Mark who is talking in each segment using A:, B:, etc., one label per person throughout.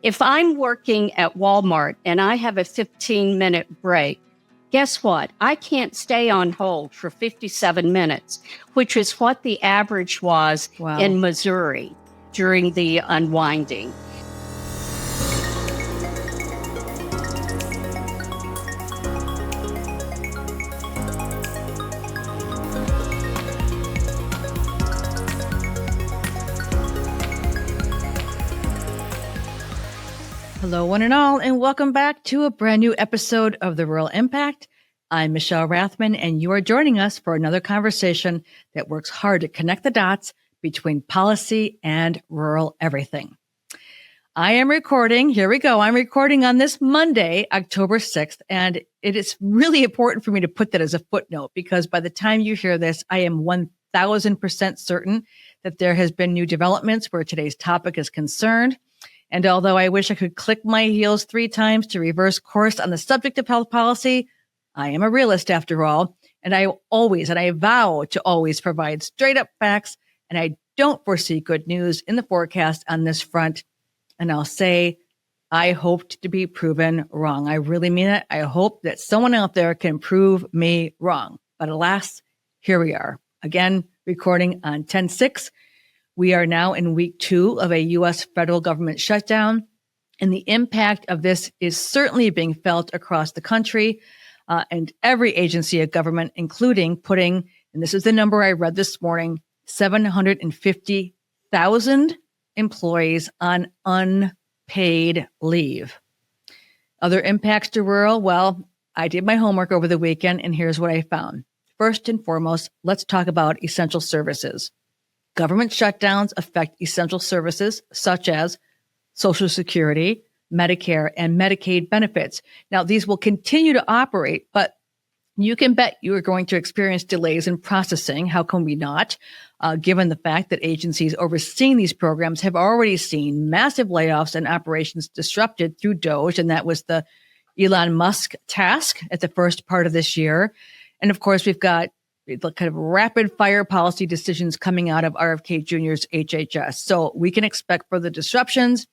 A: If I'm working at Walmart and I have a 15-minute break, guess what? I can't stay on hold for 57 minutes, which is what the average was in Missouri during the unwinding.
B: Hello, one and all, and welcome back to a brand new episode of The Rural Impact. I'm Michelle Rathman, and you are joining us for another conversation that works hard to connect the dots between policy and rural everything. I am recording, here we go, I'm recording on this Monday, October 6th, and it is really important for me to put that as a footnote because by the time you hear this, I am 1000% certain that there has been new developments where today's topic is concerned. And although I wish I could click my heels 3 times to reverse course on the subject of health policy, I am a realist after all, and I vow to always provide straight up facts, and I don't foresee good news in the forecast on this front. And I'll say, I hoped to be proven wrong. I really mean it. I hope that someone out there can prove me wrong. But alas, here we are, again, recording on 10/6. We are now in week 2 of a U.S. federal government shutdown, and the impact of this is certainly being felt across the country and every agency of government, including putting, and this is the number I read this morning, 750,000 employees on unpaid leave. Other impacts to rural, well, I did my homework over the weekend, and here's what I found. First and foremost, let's talk about essential services. Government shutdowns affect essential services such as Social Security, Medicare, and Medicaid benefits. Now, these will continue to operate, but you can bet you are going to experience delays in processing. How can we not? Given the fact that agencies overseeing these programs have already seen massive layoffs and operations disrupted through DOGE, and that was the Elon Musk task at the first part of this year. And of course, we've got the kind of rapid fire policy decisions coming out of RFK Jr.'s HHS. So we can expect further disruptions.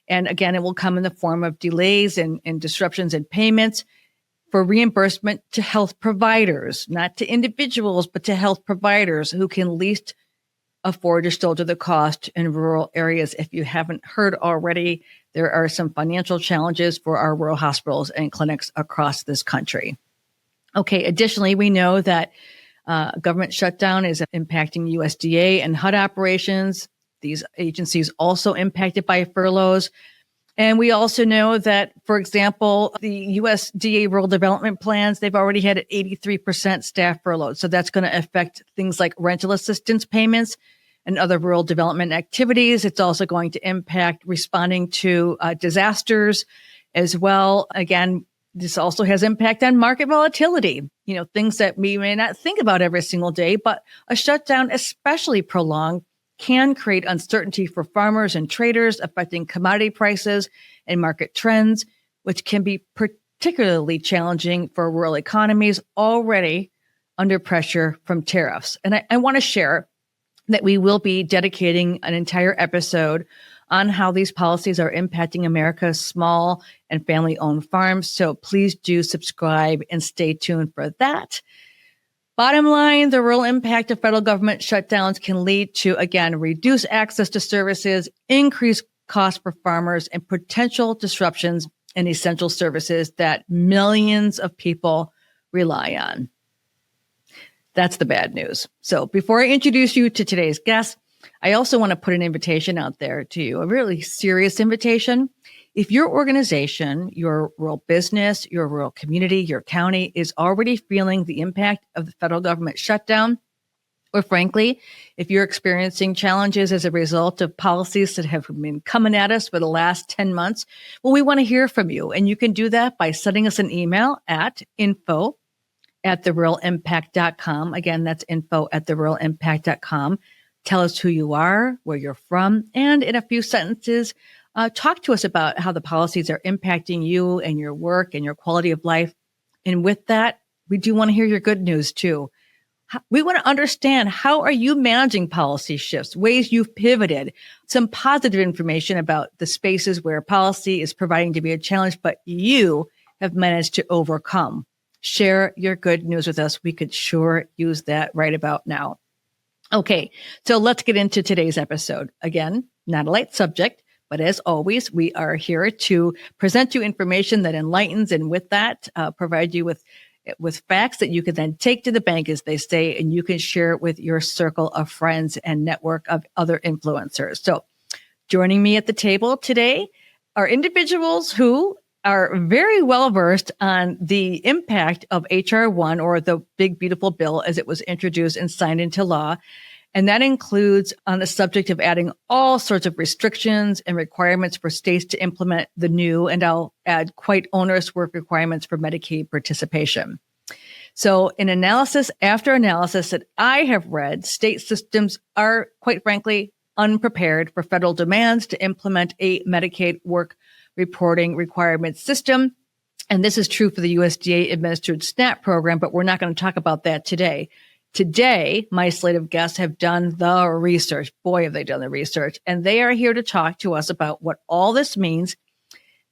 B: And again, it will come in the form of delays and disruptions in payments for reimbursement to health providers, not to individuals, but to health providers who can least afford to shoulder the cost in rural areas. If you haven't heard already, there are some financial challenges for our rural hospitals and clinics across this country. Okay, additionally, we know that government shutdown is impacting USDA and HUD operations. These agencies also impacted by furloughs. And we also know that, for example, the USDA rural development plans, they've already had 83% staff furloughed. So that's going to affect things like rental assistance payments and other rural development activities. It's also going to impact responding to disasters as well. Again, this also has impact on market volatility, things that we may not think about every single day, but a shutdown, especially prolonged, can create uncertainty for farmers and traders, affecting commodity prices and market trends, which can be particularly challenging for rural economies already under pressure from tariffs. And I want to share that we will be dedicating an entire episode on how these policies are impacting America's small and family-owned farms. So please do subscribe and stay tuned for that. Bottom line, the rural impact of federal government shutdowns can lead to, again, reduced access to services, increased costs for farmers, and potential disruptions in essential services that millions of people rely on. That's the bad news. So before I introduce you to today's guest, I also want to put an invitation out there to you, a really serious invitation. If your organization, your rural business, your rural community, your county is already feeling the impact of the federal government shutdown, or frankly, if you're experiencing challenges as a result of policies that have been coming at us for the last 10 months, well, we want to hear from you. And you can do that by sending us an email at info@theruralimpact.com. Again, that's info@theruralimpact.com. Tell us who you are, where you're from, and in a few sentences, talk to us about how the policies are impacting you and your work and your quality of life. And with that, we do want to hear your good news too. We want to understand, how are you managing policy shifts, ways you've pivoted, some positive information about the spaces where policy is providing to be a challenge, but you have managed to overcome. Share your good news with us. We could sure use that right about now. Okay, so let's get into today's episode. Again, not a light subject, but as always, we are here to present you information that enlightens, and with that, provide you with facts that you can then take to the bank, as they say, and you can share it with your circle of friends and network of other influencers. So joining me at the table today are individuals who are very well versed on the impact of HR1, or the big, beautiful bill as it was introduced and signed into law. And that includes on the subject of adding all sorts of restrictions and requirements for states to implement the new, and I'll add, quite onerous work requirements for Medicaid participation. So in analysis after analysis that I have read, state systems are, quite frankly, unprepared for federal demands to implement a Medicaid work reporting requirement system. And this is true for the USDA administered SNAP program, but we're not going to talk about that today. Today, my slate of guests have done the research. Boy, have they done the research. And they are here to talk to us about what all this means.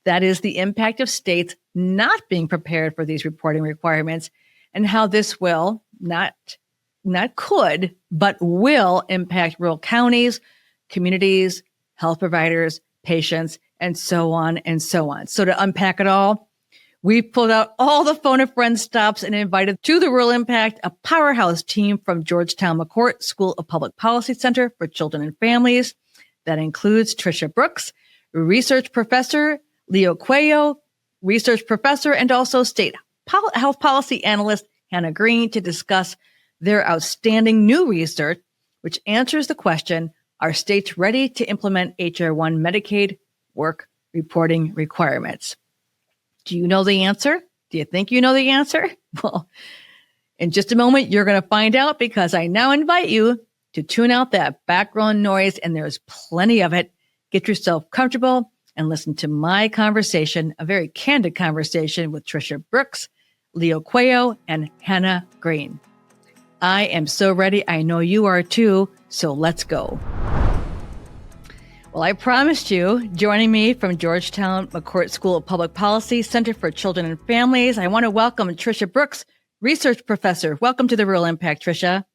B: That is the impact of states not being prepared for these reporting requirements, and how this will not could, but will impact rural counties, communities, health providers, patients, and so on and so on. So to unpack it all, we pulled out all the phone a friend stops and invited to the Rural Impact a powerhouse team from Georgetown McCourt School of Public Policy Center for Children and Families. That includes Tricia Brooks, research professor, Leo Cuello, research professor, and also state health policy analyst Hannah Green, to discuss their outstanding new research, which answers the question, are states ready to implement HR1 Medicaid work reporting requirements? Do you know the answer? Do you think you know the answer? Well, in just a moment, you're going to find out, because I now invite you to tune out that background noise, and there's plenty of it. Get yourself comfortable and listen to my conversation, a very candid conversation with Tricia Brooks, Leo Cuello, and Hannah Green. I am so ready. I know you are too. So let's go. Well, I promised you, joining me from Georgetown McCourt School of Public Policy, Center for Children and Families, I want to welcome Tricia Brooks, research professor. Welcome to the Rural Impact, Tricia.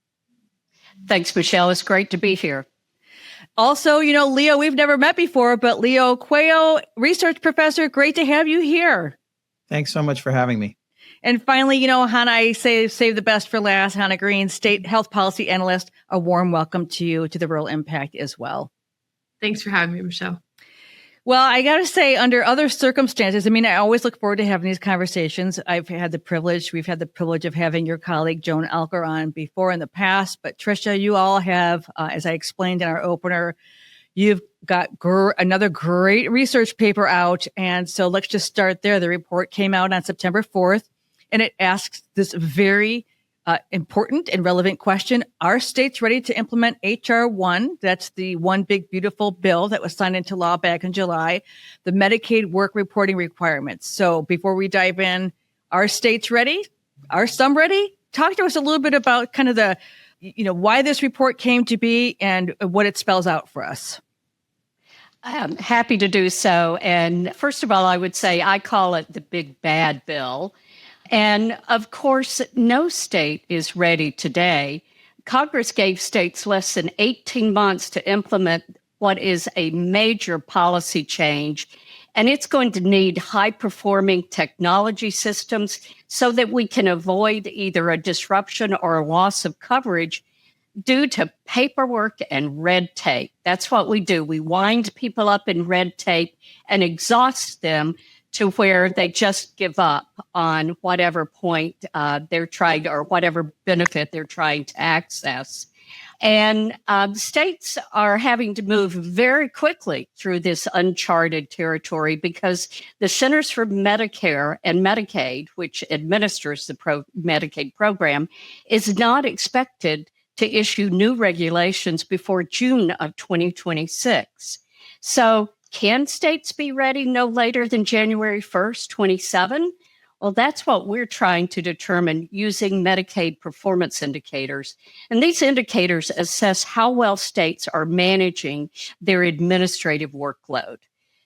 A: Thanks, Michelle. It's great to be here.
B: Also, Leo, we've never met before, but Leo Cuello, research professor, great to have you here.
C: Thanks so much for having me.
B: And finally, Hannah, I save the best for last, Hannah Green, state health policy analyst. A warm welcome to you to the Rural Impact as well.
D: Thanks for having me, Michelle.
B: Well, I got to say, under other circumstances, I always look forward to having these conversations. We've had the privilege of having your colleague, Joan Alker, on before in the past. But Tricia, you all have, as I explained in our opener, you've got another great research paper out. And so let's just start there. The report came out on September 4th, and it asks this very important and relevant question. Are states ready to implement HR1? That's the one big, beautiful bill that was signed into law back in July, the Medicaid work reporting requirements. So before we dive in, are states ready? Are some ready? Talk to us a little bit about kind of the, why this report came to be and what it spells out for us.
A: I'm happy to do so. And first of all, I would say I call it the big bad bill. And of course, no state is ready today. Congress gave states less than 18 months to implement what is a major policy change. And it's going to need high-performing technology systems so that we can avoid either a disruption or a loss of coverage due to paperwork and red tape. That's what we do. We wind people up in red tape and exhaust them to where they just give up on whatever point they're trying or whatever benefit they're trying to access. And states are having to move very quickly through this uncharted territory because the Centers for Medicare and Medicaid, which administers the Medicaid program, is not expected to issue new regulations before June of 2026. So can states be ready no later than January 1st, 27? Well, that's what we're trying to determine using Medicaid performance indicators. And these indicators assess how well states are managing their administrative workload.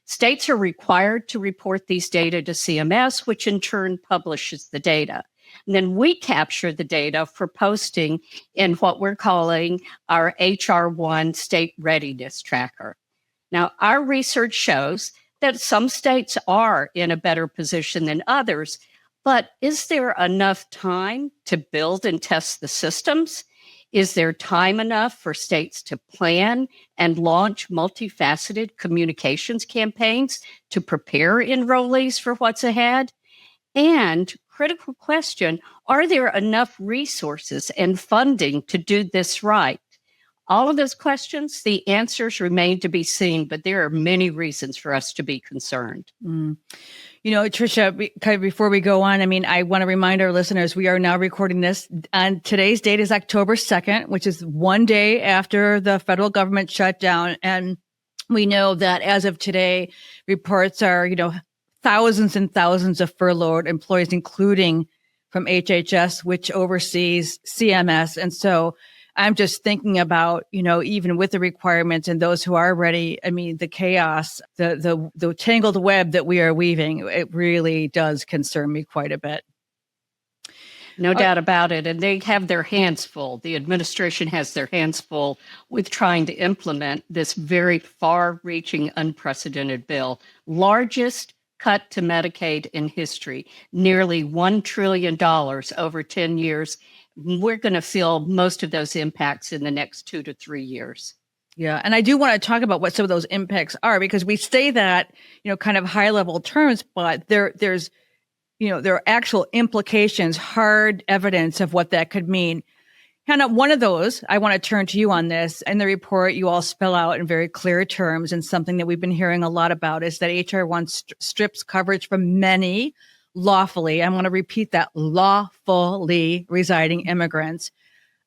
A: States are required to report these data to CMS, which in turn publishes the data. And then we capture the data for posting in what we're calling our HR1 State Readiness Tracker. Now, our research shows that some states are in a better position than others, but is there enough time to build and test the systems? Is there time enough for states to plan and launch multifaceted communications campaigns to prepare enrollees for what's ahead? And critical question, are there enough resources and funding to do this right? All of those questions, the answers remain to be seen, but there are many reasons for us to be concerned.
B: Tricia, before we go on, I want to remind our listeners, we are now recording this, and today's date is October 2nd, which is one day after the federal government shut down. And we know that as of today, reports are, thousands and thousands of furloughed employees, including from HHS, which oversees CMS. And so I'm just thinking about, even with the requirements and those who are ready, the chaos, the tangled web that we are weaving, it really does concern me quite a bit.
A: No doubt about it. And they have their hands full. The administration has their hands full with trying to implement this very far-reaching, unprecedented bill. Largest cut to Medicaid in history, nearly $1 trillion over 10 years. We're going to feel most of those impacts in the next 2 to 3 years.
B: Yeah. And I do want to talk about what some of those impacts are, because we say that, kind of high level terms, but there are actual implications, hard evidence of what that could mean. Hannah, one of those, I want to turn to you on this. In the report, you all spell out in very clear terms, and something that we've been hearing a lot about is that HR1 strips coverage from many lawfully, I want to repeat that, lawfully residing immigrants.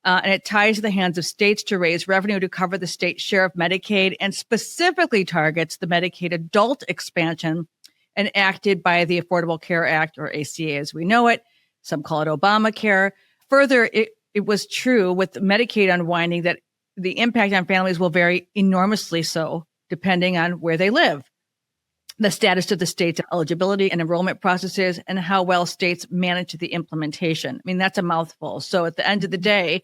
B: And it ties the hands of states to raise revenue to cover the state share of Medicaid, and specifically targets the Medicaid adult expansion enacted by the Affordable Care Act, or ACA as we know it. Some call it Obamacare. Further, it was true with Medicaid unwinding that the impact on families will vary enormously so, depending on where they live, the status of the state's eligibility and enrollment processes, and how well states manage the implementation. That's a mouthful. So at the end of the day,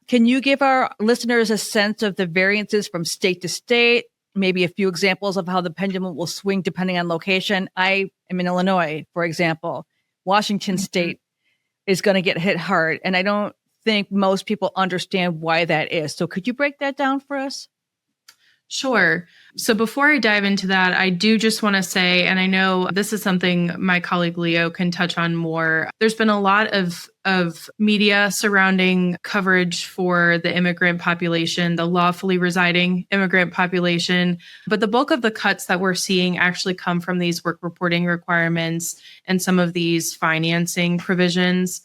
B: can you give our listeners a sense of the variances from state to state, maybe a few examples of how the pendulum will swing depending on location? I am in Illinois, for example. Washington State is going to get hit hard, and I don't think most people understand why that is. So could you break that down for us?
D: Sure. So before I dive into that, I do just want to say, and I know this is something my colleague Leo can touch on more, there's been a lot of media surrounding coverage for the immigrant population, the lawfully residing immigrant population. But the bulk of the cuts that we're seeing actually come from these work reporting requirements and some of these financing provisions.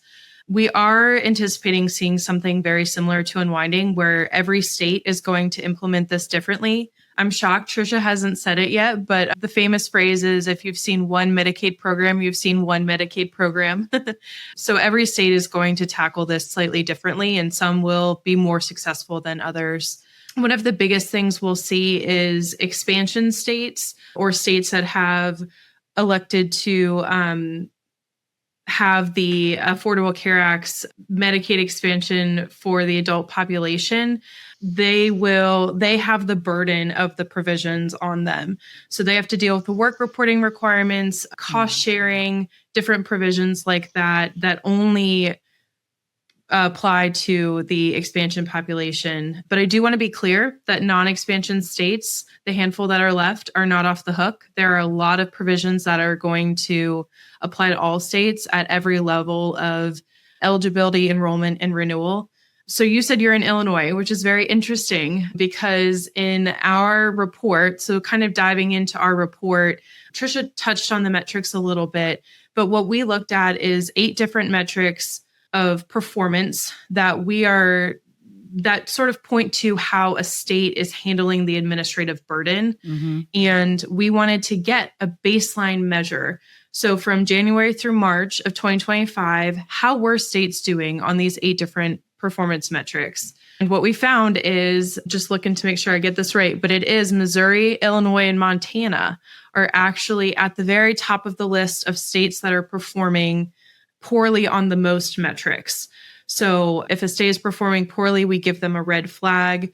D: We are anticipating seeing something very similar to unwinding, where every state is going to implement this differently. I'm shocked Tricia hasn't said it yet, but the famous phrase is, if you've seen one Medicaid program, you've seen one Medicaid program. So every state is going to tackle this slightly differently, and some will be more successful than others. One of the biggest things we'll see is expansion states, or states that have elected to have the Affordable Care Act's Medicaid expansion for the adult population. They have the burden of the provisions on them. So they have to deal with the work reporting requirements, cost sharing, different provisions like that only apply to the expansion population. But I do want to be clear that non-expansion states, the handful that are left, are not off the hook. There are a lot of provisions that are going to apply to all states at every level of eligibility, enrollment, and renewal. So you said you're in Illinois, which is very interesting, because in our report, so kind of diving into our report, Tricia touched on the metrics a little bit, but what we looked at is 8 different metrics of performance that sort of point to how a state is handling the administrative burden. Mm-hmm. And we wanted to get a baseline measure. So from January through March of 2025, how were states doing on these 8 different performance metrics? And what we found is, just looking to make sure I get this right, but it is Missouri, Illinois, and Montana are actually at the very top of the list of states that are performing poorly on the most metrics. So if a state is performing poorly, we give them a red flag.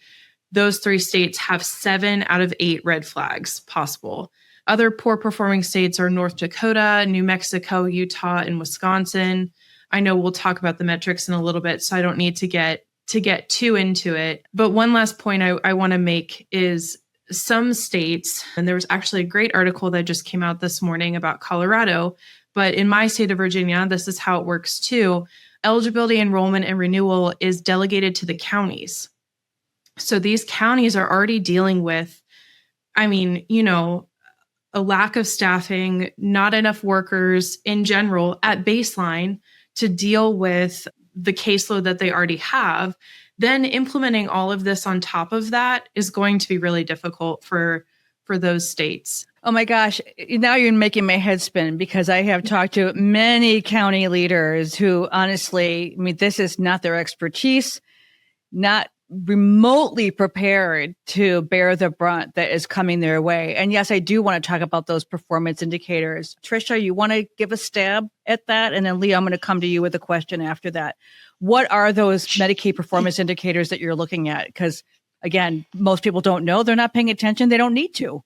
D: Those 3 states have 7 out of 8 red flags possible. Other poor performing states are North Dakota, New Mexico, Utah, and Wisconsin. I know we'll talk about the metrics in a little bit, so I don't need to get too into it. But one last point I want to make is some states, and there was actually a great article that just came out this morning about Colorado, but in my state of Virginia, this is how it works too. Eligibility, enrollment, and renewal is delegated to the counties. So these counties are already dealing with, a lack of staffing, not enough workers in general at baseline to deal with the caseload that they already have. Then implementing all of this on top of that is going to be really difficult for those states.
B: Oh my gosh, now you're making my head spin, because I have talked to many county leaders who honestly, this is not their expertise, not remotely prepared to bear the brunt that is coming their way. And yes, I do want to talk about those performance indicators. Tricia, you want to give a stab at that? And then Leo, I'm going to come to you with a question after that. What are those Medicaid performance indicators that you're looking at? Because again, most people don't know. They're not paying attention. They don't need to.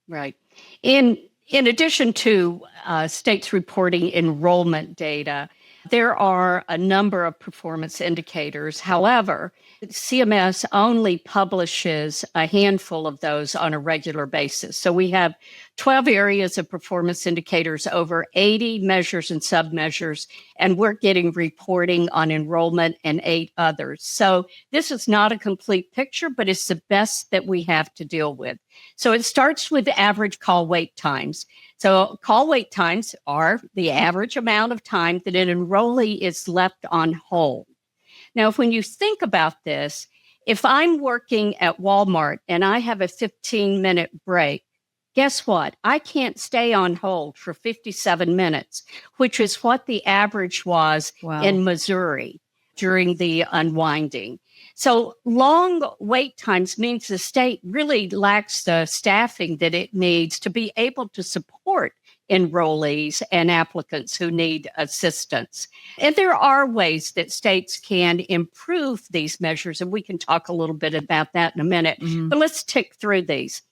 A: Right. In addition to states reporting enrollment data, there are a number of performance indicators. However, CMS only publishes a handful of those on a regular basis. So we have 12 areas of performance indicators, over 80 measures and submeasures, and we're getting reporting on enrollment and 8 others. So this is not a complete picture, but it's the best that we have to deal with. So it starts with the average call wait times. So call wait times are the average amount of time that an enrollee is left on hold. Now, when you think about this, if I'm working at Walmart and I have a 15-minute break, guess what? I can't stay on hold for 57 minutes, which is what the average was in Missouri during the unwinding. So long wait times means the state really lacks the staffing that it needs to be able to support enrollees and applicants who need assistance. And there are ways that states can improve these measures, and we can talk a little bit about that in a minute. Mm-hmm. But let's tick through these.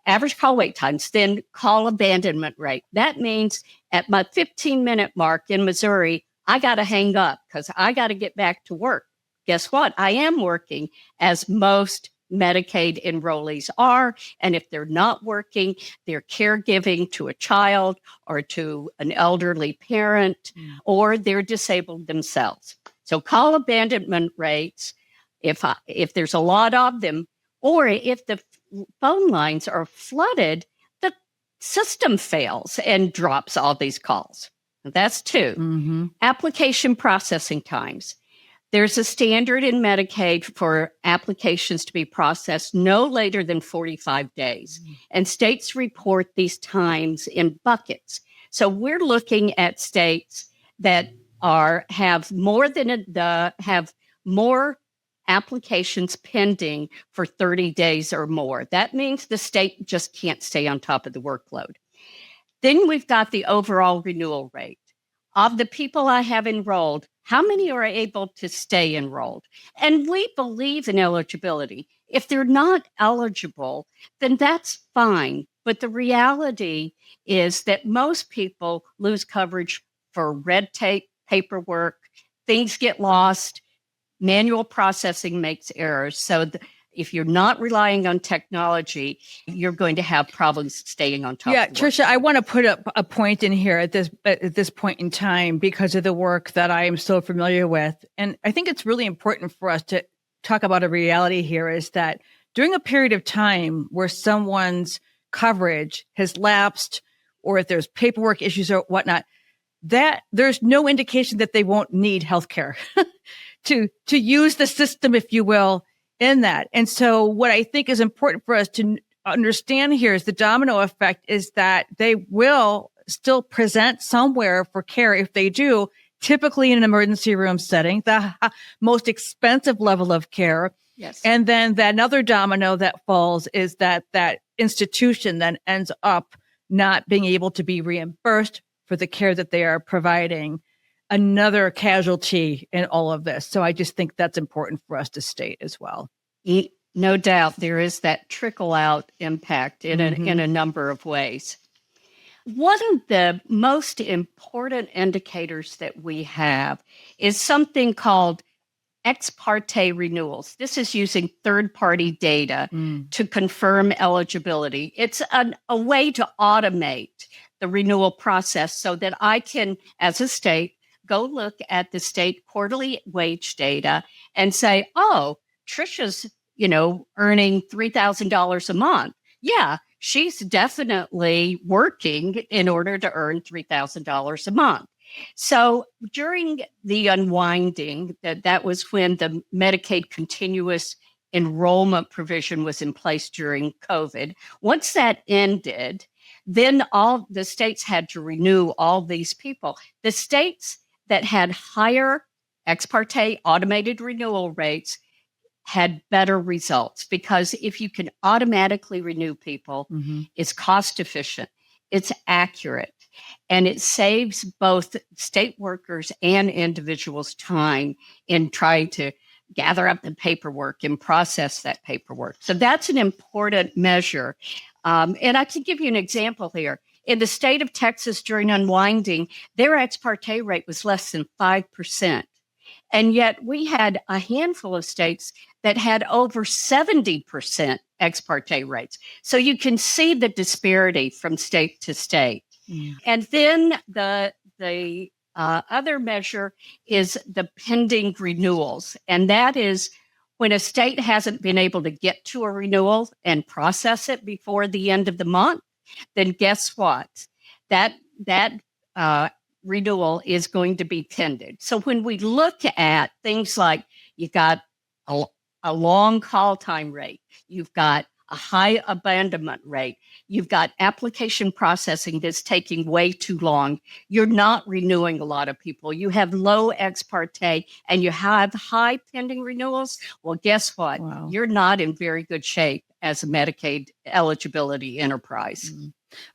A: Average call wait times, then call abandonment rate. That means at my 15-minute mark in Missouri, I got to hang up because I got to get back to work. Guess what? I am working, as most Medicaid enrollees are. And if they're not working, they're caregiving to a child or to an elderly parent, or they're disabled themselves. So call abandonment rates, if there's a lot of them, or if the phone lines are flooded, the system fails and drops all these calls. That's 2. Mm-hmm. Application processing times. There's a standard in Medicaid for applications to be processed no later than 45 days. And states report these times in buckets. So we're looking at states that have more applications pending for 30 days or more. That means the state just can't stay on top of the workload. Then we've got the overall renewal rate. Of the people I have enrolled, how many are able to stay enrolled? And we believe in eligibility. If they're not eligible, then that's fine. But the reality is that most people lose coverage for red tape, paperwork, things get lost, manual processing makes errors. So if you're not relying on technology, you're going to have problems staying on top. Yeah,
B: Tricia, I want to put up a point in here at this point in time because of the work that I am so familiar with. And I think it's really important for us to talk about a reality here is that during a period of time where someone's coverage has lapsed, or if there's paperwork issues or whatnot, that there's no indication that they won't need healthcare to use the system, if you will, in that. And so what I think is important for us to understand here is the domino effect is that they will still present somewhere for care. If they do, typically in an emergency room setting, the most expensive level of care.
A: Yes.
B: And then that another domino that falls is that institution then ends up not being able to be reimbursed for the care that they are providing. Another casualty in all of this. So I just think that's important for us to state as well.
A: No doubt there is that trickle out impact in a number of ways. One of the most important indicators that we have is something called ex parte renewals. This is using third-party data to confirm eligibility. It's a way to automate the renewal process so that I can, as a state, go look at the state quarterly wage data and say, oh, Tricia's, earning $3,000 a month. Yeah, she's definitely working in order to earn $3,000 a month. So during the unwinding, that was when the Medicaid continuous enrollment provision was in place during COVID. Once that ended, then all the states had to renew all these people. The states that had higher ex parte automated renewal rates had better results, because if you can automatically renew people, it's cost efficient, it's accurate, and it saves both state workers and individuals time in trying to gather up the paperwork and process that paperwork. So that's an important measure. And I can give you an example here. In the state of Texas during unwinding, their ex parte rate was less than 5%. And yet we had a handful of states that had over 70% ex parte rates. So you can see the disparity from state to state. And then the other measure is the pending renewals. And that is when a state hasn't been able to get to a renewal and process it before the end of the month, then guess what? That renewal is going to be pending. So when we look at things like you got a long call time rate, you've got a high abandonment rate, you've got application processing that's taking way too long, you're not renewing a lot of people, you have low ex parte, and you have high pending renewals, well, guess what?
B: Wow.
A: You're not in very good shape as a Medicaid eligibility enterprise.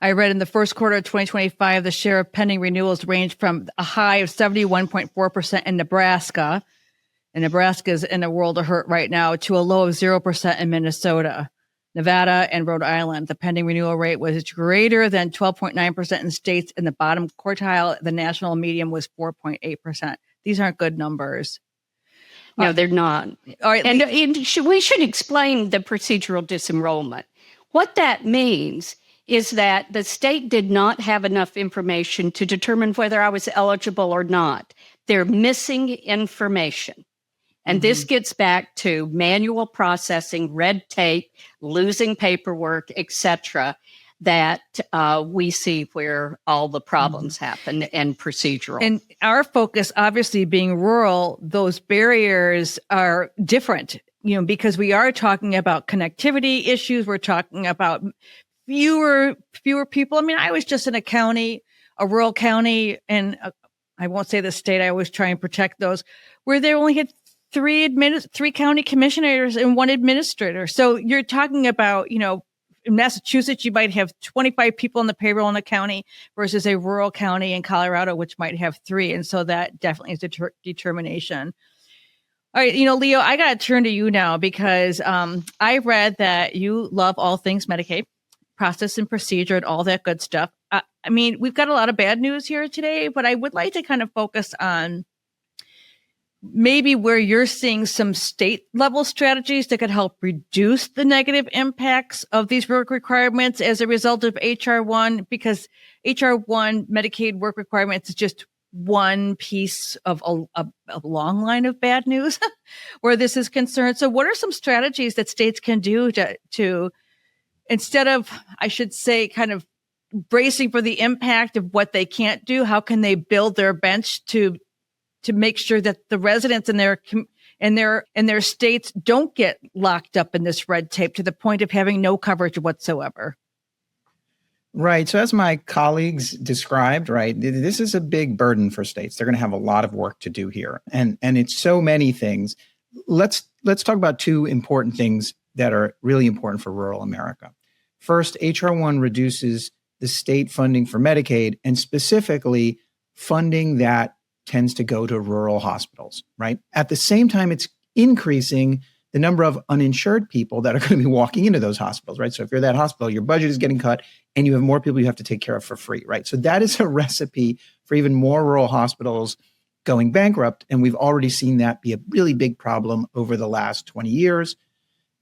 B: I read in the first quarter of 2025, the share of pending renewals ranged from a high of 71.4% in Nebraska, and Nebraska's in a world of hurt right now, to a low of 0% in Minnesota. Nevada and Rhode Island, the pending renewal rate was greater than 12.9% in states in the bottom quartile. The national median was 4.8%. These aren't good numbers.
A: No, they're not.
B: All right,
A: and we should explain the procedural disenrollment. What that means is that the state did not have enough information to determine whether I was eligible or not. They're missing information. And this gets back to manual processing, red tape, losing paperwork, etc., that we see where all the problems happen, and procedural.
B: And our focus, obviously being rural, those barriers are different, because we are talking about connectivity issues. We're talking about fewer people. I mean, I was just in a rural county, and I won't say the state, I always try and protect those, where they only had three county commissioners and one administrator. So you're talking about, in Massachusetts, you might have 25 people in the payroll in a county versus a rural county in Colorado, which might have 3. And so that definitely is a determination. All right, Leo, I got to turn to you now, because I read that you love all things Medicaid, process and procedure and all that good stuff. I mean, we've got a lot of bad news here today, but I would like to kind of focus on maybe where you're seeing some state level strategies that could help reduce the negative impacts of these work requirements as a result of HR1, because HR1 Medicaid work requirements is just one piece of a long line of bad news where this is concerned. So what are some strategies that states can do to instead of, I should say, kind of bracing for the impact of what they can't do, how can they build their bench to make sure that the residents in their states don't get locked up in this red tape to the point of having no coverage whatsoever?
C: Right. So as my colleagues described, right, this is a big burden for states. They're going to have a lot of work to do here. And it's so many things. Let's talk about two important things that are really important for rural America. First, HR1 reduces the state funding for Medicaid, and specifically funding that tends to go to rural hospitals, right? At the same time, it's increasing the number of uninsured people that are going to be walking into those hospitals, right? So if you're that hospital, your budget is getting cut and you have more people you have to take care of for free, right? So that is a recipe for even more rural hospitals going bankrupt. And we've already seen that be a really big problem over the last 20 years.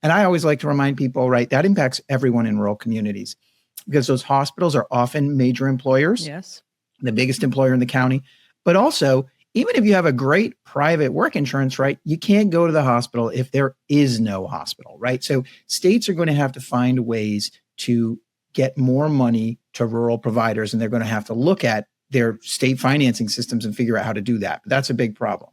C: And I always like to remind people, right, that impacts everyone in rural communities because those hospitals are often major employers,
B: Yes.
C: the biggest employer in the county, but also even if you have a great private work insurance, right, you can't go to the hospital if there is no hospital, right? So states are going to have to find ways to get more money to rural providers, and they're going to have to look at their state financing systems and figure out how to do that. But that's a big problem.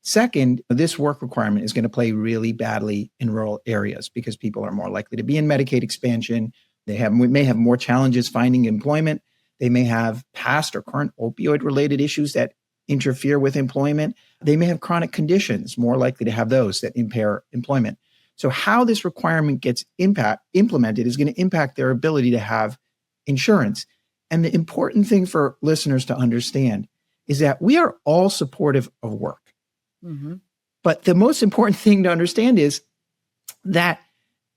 C: Second, this work requirement is going to play really badly in rural areas because people are more likely to be in Medicaid expansion. We may have more challenges finding employment. They may have past or current opioid-related issues that interfere with employment. They may have chronic conditions, more likely to have those that impair employment. So how this requirement gets implemented is going to impact their ability to have insurance. And the important thing for listeners to understand is that we are all supportive of work.
B: Mm-hmm.
C: But the most important thing to understand is that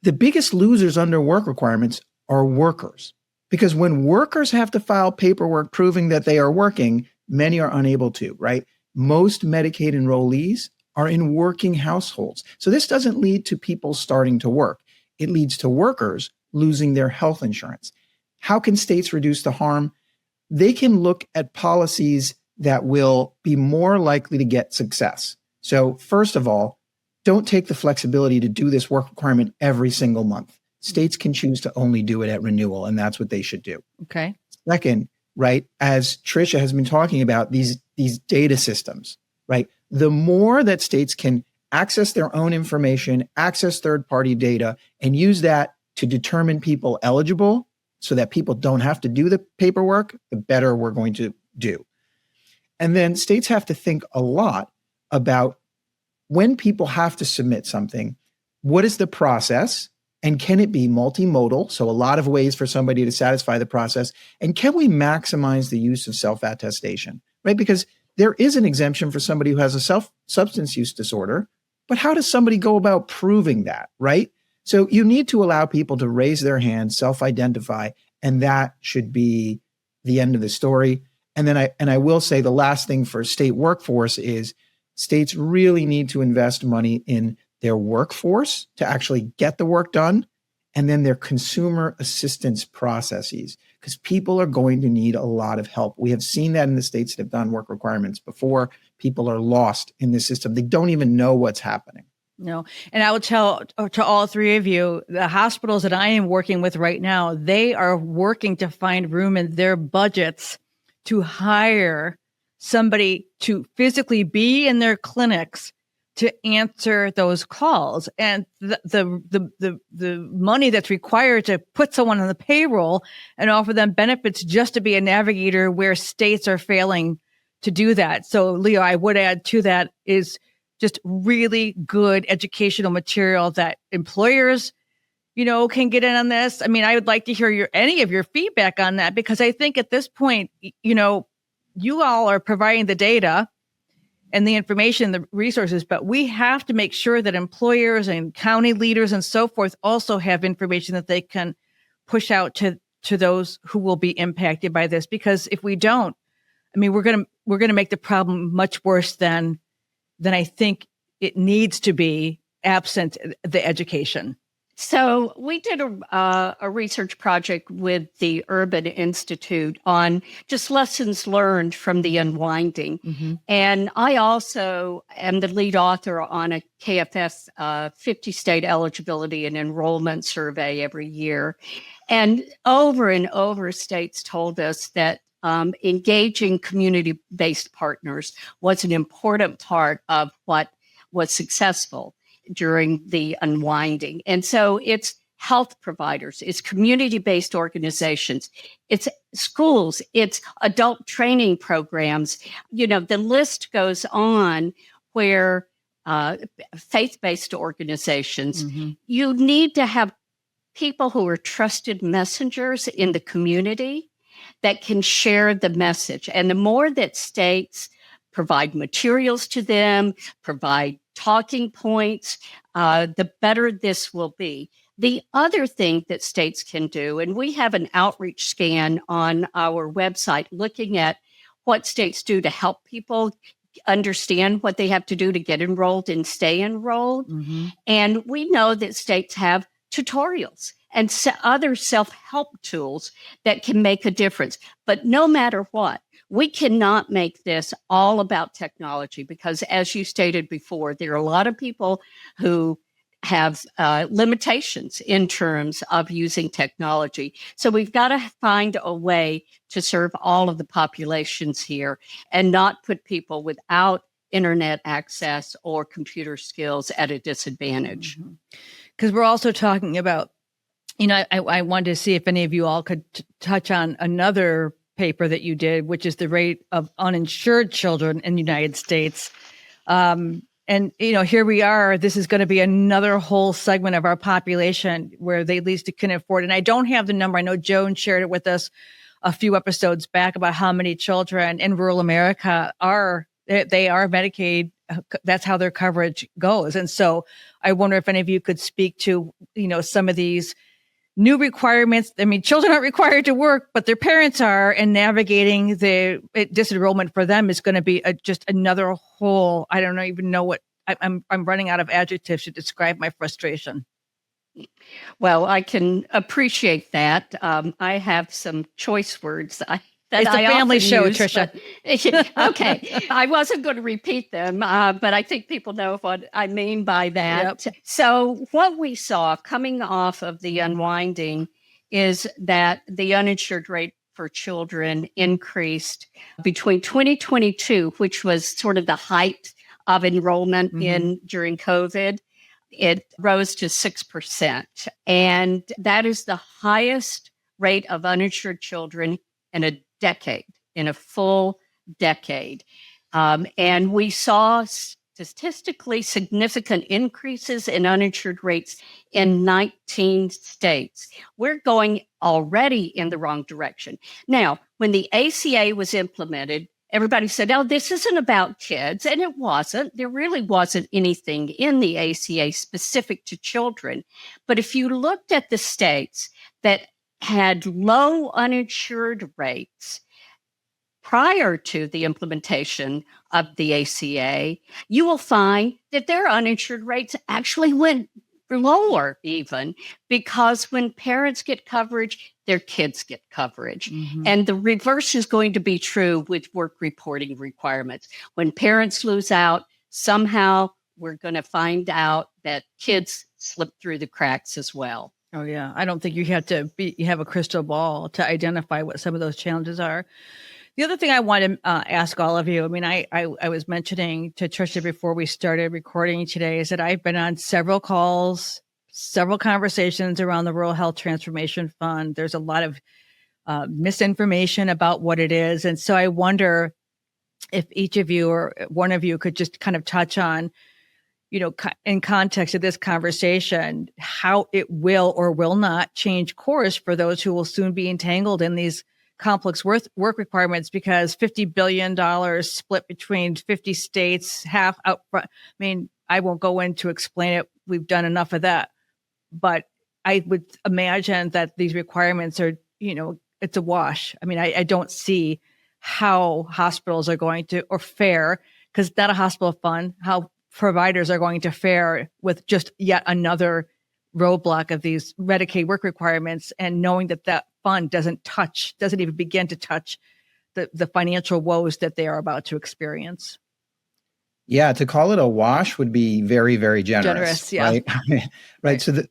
C: the biggest losers under work requirements are workers. Because when workers have to file paperwork proving that they are working, many are unable to, right? Most Medicaid enrollees are in working households. So this doesn't lead to people starting to work. It leads to workers losing their health insurance. How can states reduce the harm? They can look at policies that will be more likely to get success. So first of all, don't take the flexibility to do this work requirement every single month. States can choose to only do it at renewal, and that's what they should do.
B: Okay.
C: Second, right, as Tricia has been talking about, these data systems, right? The more that states can access their own information, access third-party data, and use that to determine people eligible so that people don't have to do the paperwork, the better we're going to do. And then states have to think a lot about when people have to submit something, what is the process? And can it be multimodal? So a lot of ways for somebody to satisfy the process. And can we maximize the use of self-attestation, right? Because there is an exemption for somebody who has a substance use disorder, but how does somebody go about proving that, right? So you need to allow people to raise their hand, self-identify, and that should be the end of the story. And then I will say the last thing for state workforce is states really need to invest money in their workforce to actually get the work done, and then their consumer assistance processes, because people are going to need a lot of help. We have seen that in the states that have done work requirements before. People are lost in the system. They don't even know what's happening.
B: No. And I would tell to all three of you, the hospitals that I am working with right now, they are working to find room in their budgets to hire somebody to physically be in their clinics to answer those calls. And the money that's required to put someone on the payroll and offer them benefits just to be a navigator where states are failing to do that. So Leo, I would add to that is just really good educational material that employers, can get in on this. I mean, I would like to hear any of your feedback on that, because I think at this point, you all are providing the data and the information, the resources, but we have to make sure that employers and county leaders and so forth also have information that they can push out to those who will be impacted by this. Because if we don't, I mean, we're going to make the problem much worse than I think it needs to be, absent the education.
A: So we did a research project with the Urban Institute on just lessons learned from the unwinding.
B: Mm-hmm.
A: And I also am the lead author on a KFS 50-state eligibility and enrollment survey every year. And over states told us that engaging community-based partners was an important part of what was successful during the unwinding. And so it's health providers, it's community-based organizations, it's schools, it's adult training programs. The list goes on where faith-based organizations, you need to have people who are trusted messengers in the community that can share the message. And the more that states provide materials to them, provide talking points, the better this will be. The other thing that states can do, and we have an outreach scan on our website looking at what states do to help people understand what they have to do to get enrolled and stay enrolled. And we know that states have tutorials and other self-help tools that can make a difference. But no matter what, we cannot make this all about technology because, as you stated before, there are a lot of people who have limitations in terms of using technology. So we've got to find a way to serve all of the populations here and not put people without internet access or computer skills at a disadvantage.
B: Because we're also talking about, I wanted to see if any of you all could touch on another paper that you did, which is the rate of uninsured children in the United States. And, here we are. This is going to be another whole segment of our population where they at least can afford. And I don't have the number. I know Joan shared it with us a few episodes back about how many children in rural America are Medicaid. That's how their coverage goes. And so I wonder if any of you could speak to, some of these new requirements. I mean, children aren't required to work, but their parents are, and navigating the disenrollment for them is going to be just another whole, I don't even know what, I'm running out of adjectives to describe my frustration.
A: Well, I can appreciate that. I have some choice words
B: it's a family show, Tricia.
A: Okay. I wasn't going to repeat them, but I think people know what I mean by that. Yep. So what we saw coming off of the unwinding is that the uninsured rate for children increased between 2022, which was sort of the height of enrollment during COVID. It rose to 6%. And that is the highest rate of uninsured children in a full decade. And we saw statistically significant increases in uninsured rates in 19 states. We're going already in the wrong direction. Now, when the ACA was implemented, everybody said, oh, this isn't about kids. And it wasn't. There really wasn't anything in the ACA specific to children. But if you looked at the states that had low uninsured rates prior to the implementation of the ACA, you will find that their uninsured rates actually went lower even, because when parents get coverage, their kids get coverage. And the reverse is going to be true with work reporting requirements. When parents lose out, somehow we're going to find out that kids slip through the cracks as well.
B: Oh, yeah. I don't think you have a crystal ball to identify what some of those challenges are. The other thing I want to ask all of you, I mean, I was mentioning to Tricia before we started recording today, is that I've been on several calls, several conversations around the Rural Health Transformation Fund. There's a lot of misinformation about what it is. And so I wonder if each of you or one of you could just kind of touch on, in context of this conversation, how it will or will not change course for those who will soon be entangled in these complex work requirements, because $50 billion split between 50 states, half out front. I mean, I won't go in to explain it. We've done enough of that. But I would imagine that these requirements are, it's a wash. I mean, I don't see how hospitals are going to, or fare, because it's not a hospital fund, how providers are going to fare with just yet another roadblock of these Medicaid work requirements, and knowing that fund doesn't even begin to touch the financial woes that they are about to experience.
C: Yeah, to call it a wash would be very, very generous,
B: yeah.
C: Right? Right. So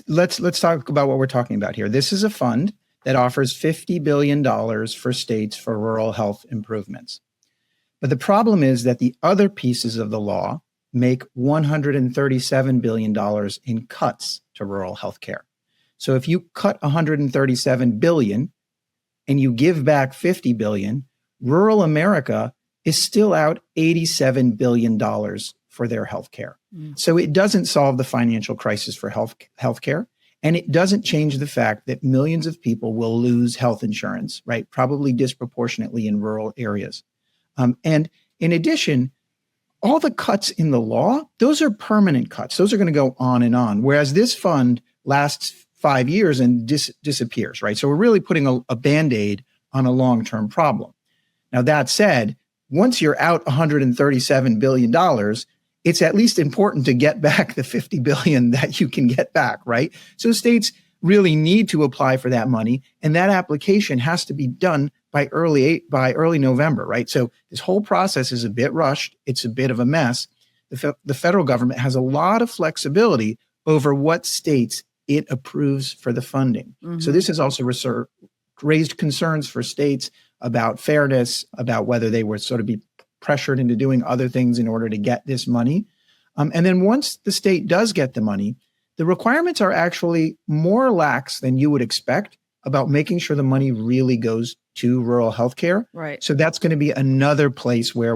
C: let's talk about what we're talking about here. This is a fund that offers $50 billion for states for rural health improvements. But the problem is that the other pieces of the law make $137 billion in cuts to rural health care. So if you cut 137 billion and you give back 50 billion, rural America is still out $87 billion for their healthcare. So it doesn't solve the financial crisis for healthcare. And it doesn't change the fact that millions of people will lose health insurance, right? Probably disproportionately in rural areas. And in addition, all the cuts in the law, those are permanent cuts. Those are going to go on and on. Whereas this fund lasts 5 years and disappears, right? So we're really putting a Band-Aid on a long-term problem. Now, that said, once you're out $137 billion, it's at least important to get back the 50 billion that you can get back, right? So states really need to apply for that money, and that application has to be done by early November, right? So this whole process is a bit rushed. It's a bit of a mess. The federal government has a lot of flexibility over what states it approves for the funding. So this has also raised concerns for states about fairness, about whether they would sort of be pressured into doing other things in order to get this money. And then once the state does get the money, the requirements are actually more lax than you would expect about making sure the money really goes to rural healthcare.
B: Right.
C: So that's going to be another place where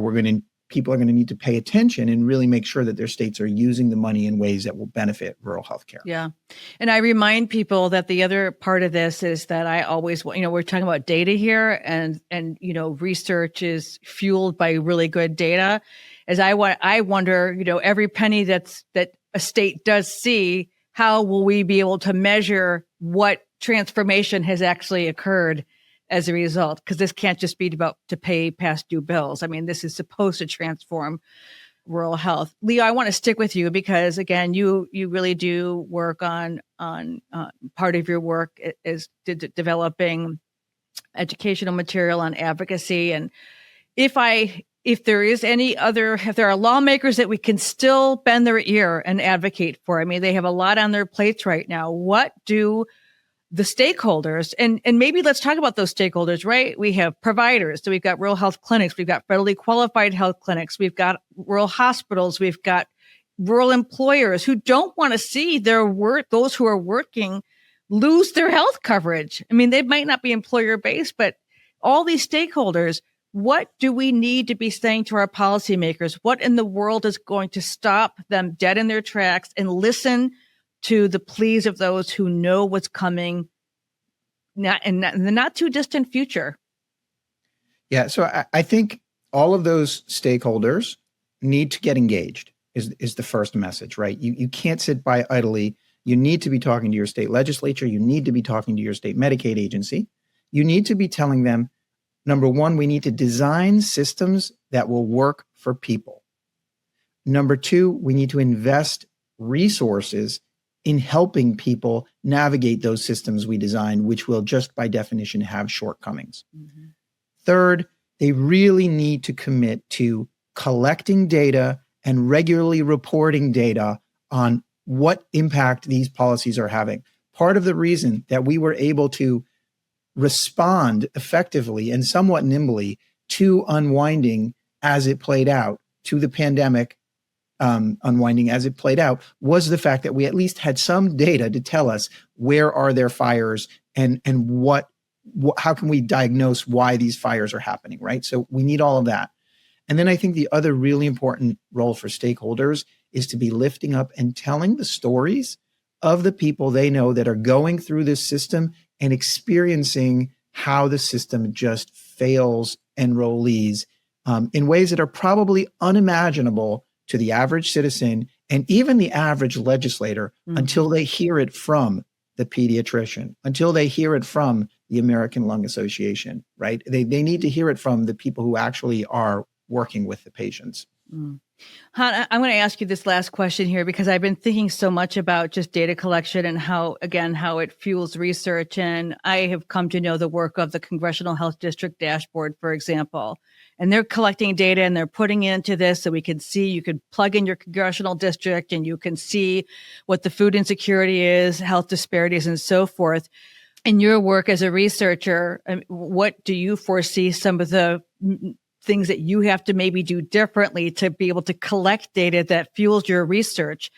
C: people are going to need to pay attention and really make sure that their states are using the money in ways that will benefit rural healthcare.
B: Yeah. And I remind people that the other part of this is that I always, we're talking about data here, and research is fueled by really good data. I wonder, every penny that a state does see, how will we be able to measure what transformation has actually occurred as a result? Because this can't just be about to pay past due bills. I mean, this is supposed to transform rural health. Leo, I want to stick with you because, again, you really do work on part of your work is developing educational material on advocacy. And if there are lawmakers that we can still bend their ear and advocate for, I mean, they have a lot on their plates right now. What do the stakeholders, and maybe let's talk about those stakeholders, right? We have providers. So we've got rural health clinics. We've got federally qualified health clinics. We've got rural hospitals. We've got rural employers who don't want to see those who are working lose their health coverage. I mean, they might not be employer based, but all these stakeholders, what do we need to be saying to our policymakers? What in the world is going to stop them dead in their tracks and listen to the pleas of those who know what's coming in the not too distant future?
C: Yeah, so I think all of those stakeholders need to get engaged is the first message, right? You can't sit by idly. You need to be talking to your state legislature. You need to be talking to your state Medicaid agency. You need to be telling them, number one, we need to design systems that will work for people. Number two, we need to invest resources in helping people navigate those systems we design, which will just by definition have shortcomings. Third, they really need to commit to collecting data and regularly reporting data on what impact these policies are having. Part of the reason that we were able to respond effectively and somewhat nimbly to unwinding as it played out, to the pandemic unwinding as it played out, was the fact that we at least had some data to tell us where are there fires and how can we diagnose why these fires are happening, right? So we need all of that. And then I think the other really important role for stakeholders is to be lifting up and telling the stories of the people they know that are going through this system and experiencing how the system just fails enrollees in ways that are probably unimaginable to the average citizen and even the average legislator until they hear it from the pediatrician, until they hear it from the American Lung Association, right? They need to hear it from the people who actually are working with the patients.
B: Han, I'm going to ask you this last question here because I've been thinking so much about just data collection and how it fuels research. And I have come to know the work of the Congressional Health District Dashboard, for example. And they're collecting data and they're putting into this so we can see, you could plug in your congressional district and you can see what the food insecurity is, health disparities, and so forth. In your work as a researcher, what do you foresee some of the things that you have to maybe do differently to be able to collect data that fuels your research?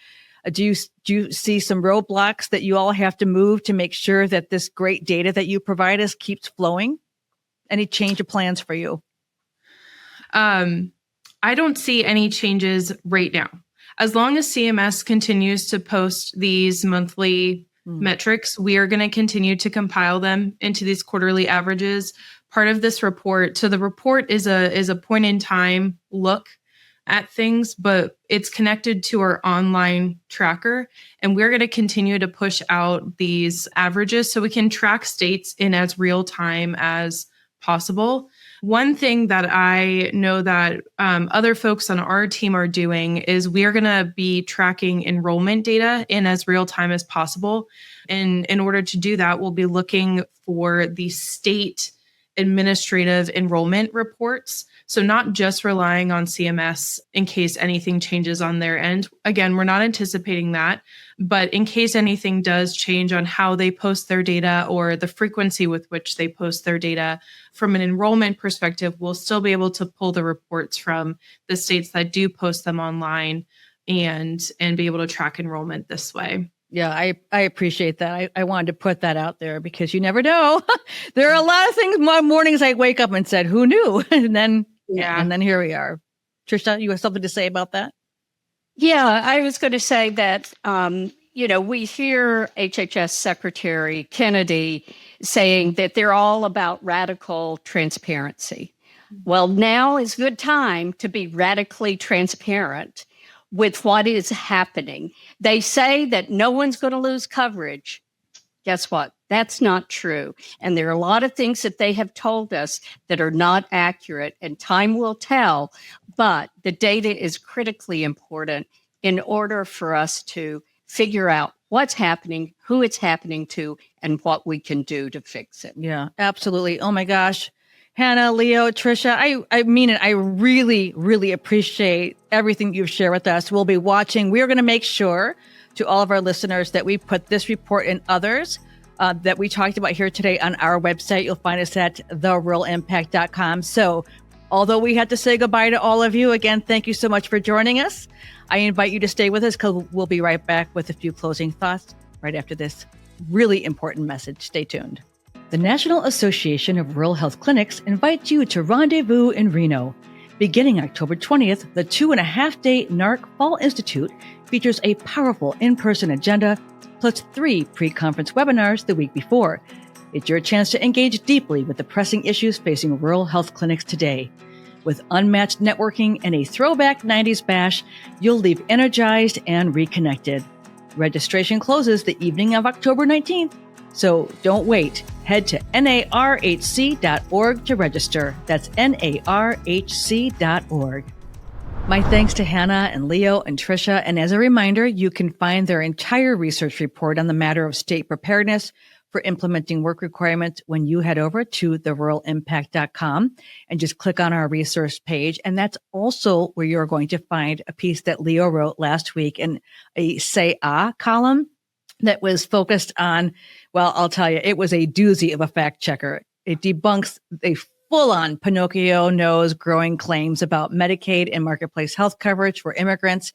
B: Do you see some roadblocks that you all have to move to make sure that this great data that you provide us keeps flowing? Any change of plans for you?
D: I don't see any changes right now. As long as CMS continues to post these monthly metrics, we are going to continue to compile them into these quarterly averages. Part of this report, so the report is a point in time look at things, but it's connected to our online tracker. And we're going to continue to push out these averages so we can track states in as real time as possible. One thing that I know that other folks on our team are doing is we are going to be tracking enrollment data in as real time as possible. And in order to do that, we'll be looking for the state administrative enrollment reports. So not just relying on CMS in case anything changes on their end. Again, we're not anticipating that, but in case anything does change on how they post their data or the frequency with which they post their data, from an enrollment perspective, we'll still be able to pull the reports from the states that do post them online and be able to track enrollment this way.
B: Yeah, I appreciate that. I wanted to put that out there because you never know. There are a lot of things. Mornings I wake up and said, "Who knew?" and then here we are. Tricia, you have something to say about that?
A: Yeah, I was going to say that we hear HHS Secretary Kennedy saying that they're all about radical transparency. Well, now is a good time to be radically transparent with what is happening. They say that no one's going to lose coverage. Guess what? That's not true. And there are a lot of things that they have told us that are not accurate, and time will tell. But the data is critically important in order for us to figure out what's happening, who it's happening to, and what we can do to fix it.
B: Yeah, absolutely. Oh my gosh. Hannah, Leo, Tricia, I mean it. I really, really appreciate everything you've shared with us. We'll be watching. We're going to make sure to all of our listeners that we put this report and others that we talked about here today on our website. You'll find us at therealimpact.com. So although we had to say goodbye to all of you, again, thank you so much for joining us. I invite you to stay with us because we'll be right back with a few closing thoughts right after this really important message. Stay tuned. The National Association of Rural Health Clinics invites you to Rendezvous in Reno. Beginning October 20th, the 2.5-day NARC Fall Institute features a powerful in-person agenda, plus 3 pre-conference webinars the week before. It's your chance to engage deeply with the pressing issues facing rural health clinics today. With unmatched networking and a throwback 90s bash, you'll leave energized and reconnected. Registration closes the evening of October 19th. So don't wait. Head to narhc.org to register. That's narhc.org. My thanks to Hannah and Leo and Tricia. And as a reminder, you can find their entire research report on the matter of state preparedness for implementing work requirements when you head over to therealimpact.com and just click on our resource page. And that's also where you're going to find a piece that Leo wrote last week in a Say Ah column that was focused on, well, I'll tell you, it was a doozy of a fact checker. It debunks a full-on Pinocchio nose growing claims about Medicaid and marketplace health coverage for immigrants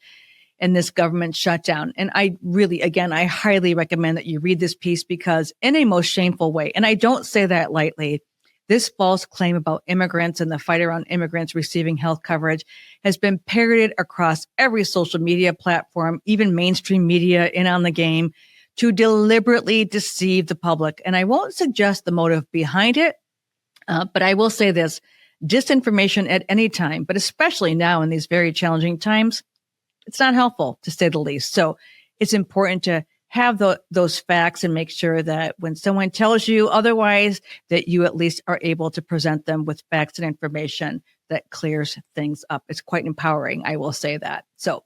B: in this government shutdown. And I really, again, I highly recommend that you read this piece because in a most shameful way, and I don't say that lightly, this false claim about immigrants and the fight around immigrants receiving health coverage has been parroted across every social media platform, even mainstream media in on the game, to deliberately deceive the public. And I won't suggest the motive behind it, but I will say this, disinformation at any time, but especially now in these very challenging times, it's not helpful to say the least. So it's important to have those facts and make sure that when someone tells you otherwise, that you at least are able to present them with facts and information that clears things up. It's quite empowering, I will say that. So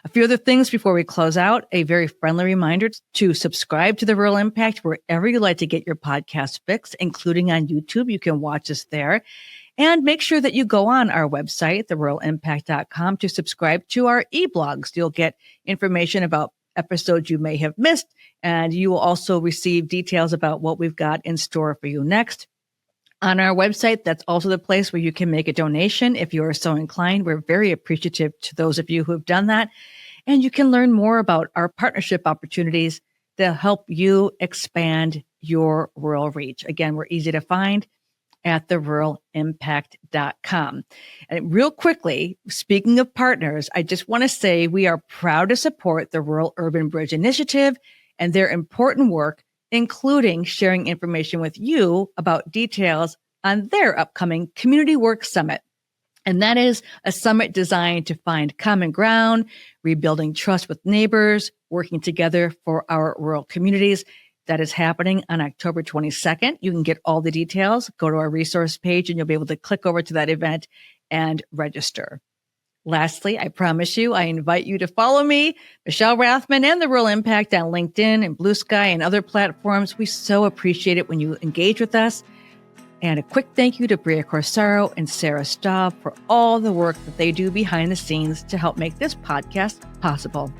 B: a few other things before we close out, a very friendly reminder to subscribe to The Real Impact wherever you like to get your podcast fix, including on YouTube. You can watch us there. And make sure that you go on our website, therealimpact.com, to subscribe to our e-blogs. You'll get information about episodes you may have missed, and you will also receive details about what we've got in store for you next. On our website, that's also the place where you can make a donation if you are so inclined. We're very appreciative to those of you who have done that. And you can learn more about our partnership opportunities to help you expand your rural reach. Again, we're easy to find at theruralimpact.com. And real quickly, speaking of partners, I just want to say we are proud to support the Rural Urban Bridge Initiative and their important work, including sharing information with you about details on their upcoming Community Work Summit. And that is a summit designed to find common ground, rebuilding trust with neighbors, working together for our rural communities. That is happening on October 22nd. You can get all the details. Go to our resource page and you'll be able to click over to that event and register. Lastly, I promise you, I invite you to follow me, Michelle Rathman, and the Rural Impact on LinkedIn and Blue Sky and other platforms. We so appreciate it when you engage with us. And a quick thank you to Bria Corsaro and Sarah Staub for all the work that they do behind the scenes to help make this podcast possible.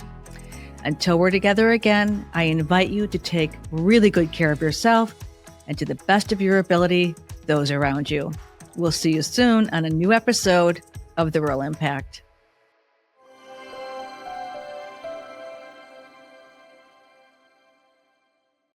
B: Until we're together again, I invite you to take really good care of yourself and, to the best of your ability, those around you. We'll see you soon on a new episode of The Rural Impact.